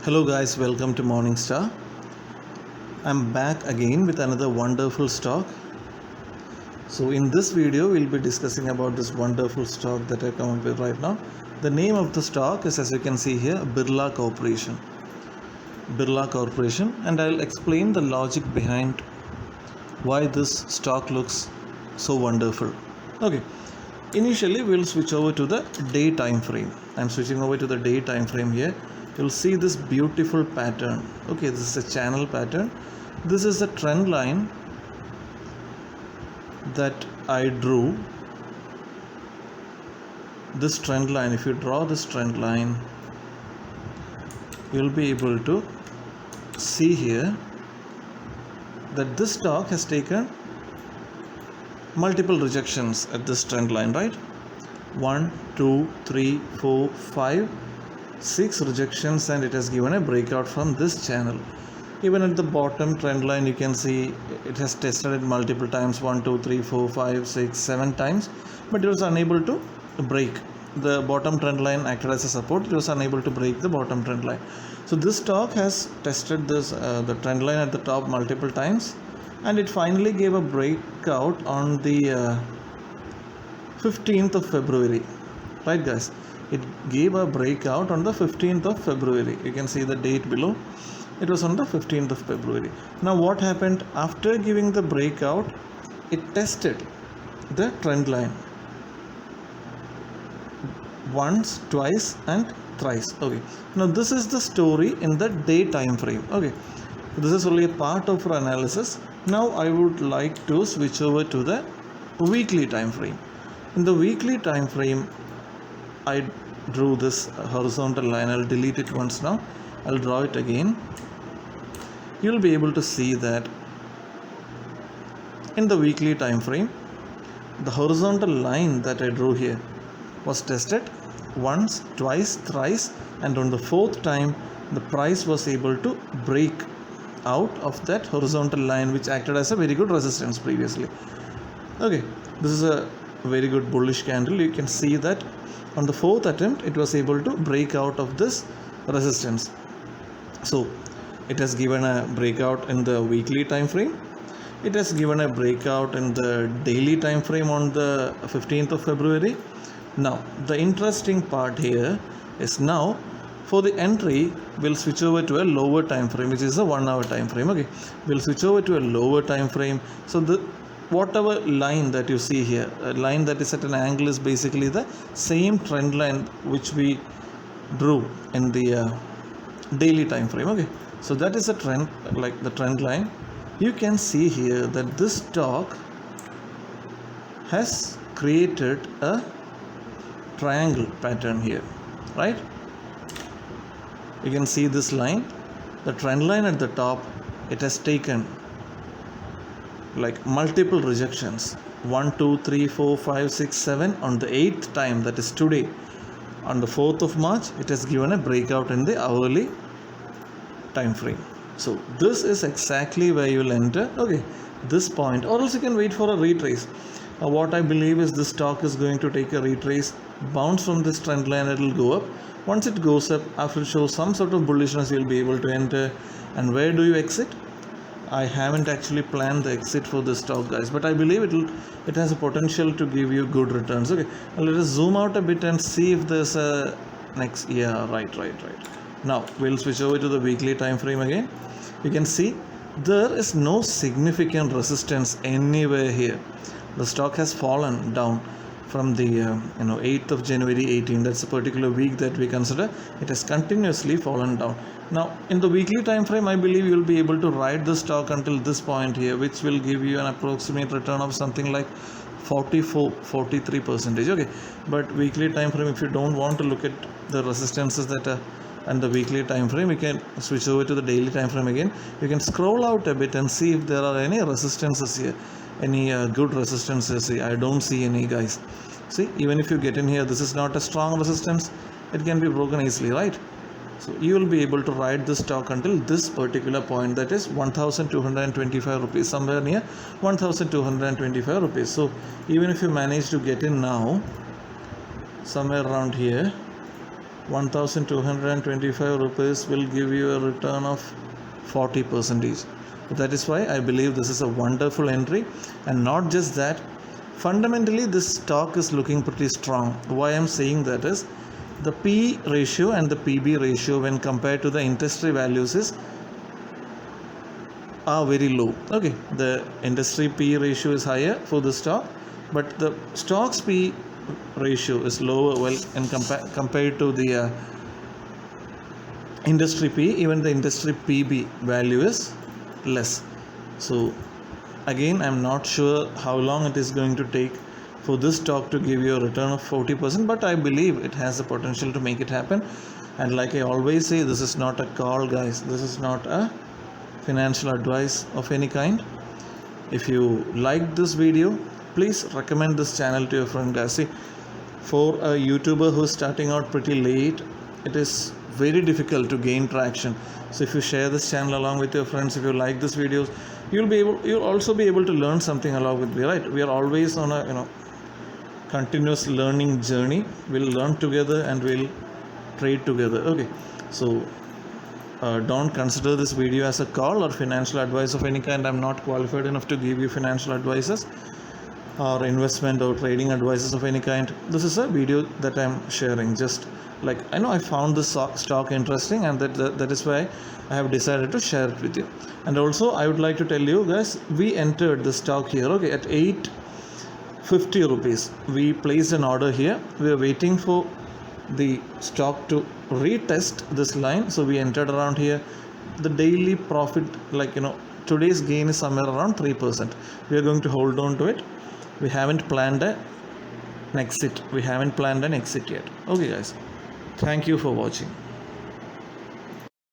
Hello guys, welcome to Morningstar. I'm back again with another wonderful stock. So in this video we'll be discussing about this wonderful stock that I come up with right now. The name of the stock is, as you can see here, Birla Corporation. Birla Corporation, and I'll explain the logic behind why this stock looks so wonderful. Okay. Initially we'll switch over to the day time frame. I'm switching over to the day time frame here. You'll see this beautiful pattern. Okay, this is a channel pattern. This is the trend line that I drew. This trend line, if you draw this trend line, you'll be able to see here that this stock has taken multiple rejections at this trend line, right? 1, 2, 3, 4, 5, 6 rejections, and it has given a breakout from this channel. Even at the bottom trend line, you can see it has tested it multiple times, 1, 2, 3, 4, 5, 6, 7 times, but it was unable to break. The bottom trend line acted as a support. It was unable to break the bottom trend line. So this stock has tested this the trend line at the top multiple times, and it finally gave a breakout on the 15th of February. Right guys, it gave a breakout on the 15th of February. You can see the date below. It was on the 15th of February. Now what happened after giving the breakout? It tested the trend line once, twice, and thrice. Okay, now this is the story in the day time frame. Okay, this is only a part of our analysis. Now I would like to switch over to the weekly time frame. In the weekly time frame, I drew this horizontal line. I'll delete it once now. I'll draw it again. You'll be able to see that in the weekly time frame, the horizontal line that I drew here was tested once, twice, thrice, and on the fourth time the price was able to break out of that horizontal line, which acted as a very good resistance previously. Okay, this is a very good bullish candle. You can see that on the fourth attempt it was able to break out of this resistance. So it has given a breakout in the weekly time frame. It has given a breakout in the daily time frame on the 15th of February. Now the interesting part here is, now for the entry we'll switch over to a lower time frame, which is a 1 hour time frame. Okay, we'll switch over to a lower time frame. So the whatever line that you see here, a line that is at an angle, is basically the same trend line which we drew in the daily time frame. Okay, so that is a trend, like the trend line. You can see here that this stock has created a triangle pattern here, right? You can see this line, the trend line at the top. It has taken like multiple rejections, 1, 2, 3, 4, 5, 6, 7. On the 8th time, that is today, on the 4th of March, it has given a breakout in the hourly time frame. So this is exactly where you will enter, okay, this point, or else you can wait for a retrace. What I believe is this stock is going to take a retrace, bounce from this trend line, it will go up. Once it goes up, after it shows some sort of bullishness, you will be able to enter. And where do you exit? I haven't actually planned the exit for this stock, guys, but I believe it has a potential to give you good returns. Okay, now let us zoom out a bit and see if there's a next. Yeah, right. Now we'll switch over to the weekly time frame again. You can see there is no significant resistance anywhere here. The stock has fallen down from the 8th of January 18. That's a particular week that we consider. It has continuously fallen down. Now in the weekly time frame, I believe you'll be able to ride the stock until this point here, which will give you an approximate return of something like 43%. Okay, but weekly time frame, if you don't want to look at the resistances that are and the weekly time frame, you can switch over to the daily time frame again. You can scroll out a bit and see if there are any resistances here, any good resistances. I don't see any, guys. See, even if you get in here, this is not a strong resistance. It can be broken easily, right? So you will be able to ride this stock until this particular point, that is 1225 rupees, somewhere near 1225 rupees. So even if you manage to get in now somewhere around here, 1225 rupees will give you a return of 40%. That is why I believe this is a wonderful entry. And not just that, fundamentally this stock is looking pretty strong. Why I'm saying that is the P ratio and the PB ratio when compared to the industry values are very low. Okay, the industry P ratio is higher for the stock, but the stock's P ratio is lower, well, in compared to the industry P. Even the industry PB value is less. So again, I'm not sure how long it is going to take for this stock to give you a return of 40%, but I believe it has the potential to make it happen. And like I always say, this is not a call, guys. This is not a financial advice of any kind. If you like this video, please recommend this channel to your friend, guys. See, for a YouTuber who's starting out pretty late, it is very difficult to gain traction. So if you share this channel along with your friends, if you like this videos, you'll also be able to learn something along with me, right? We are always on a continuous learning journey. We'll learn together and we'll trade together. Okay, so don't consider this video as a call or financial advice of any kind. I'm not qualified enough to give you financial advices or investment or trading advices of any kind. This is a video that I'm sharing. Just like I know I found this stock interesting, and that is why I have decided to share it with you. And also I would like to tell you guys, we entered the stock here, okay, at 850 rupees. We placed an order here. We are waiting for the stock to retest this line, so we entered around here. The daily profit, today's gain is somewhere around 3%. We are going to hold on to it. We haven't planned an exit yet. Okay guys, thank you for watching.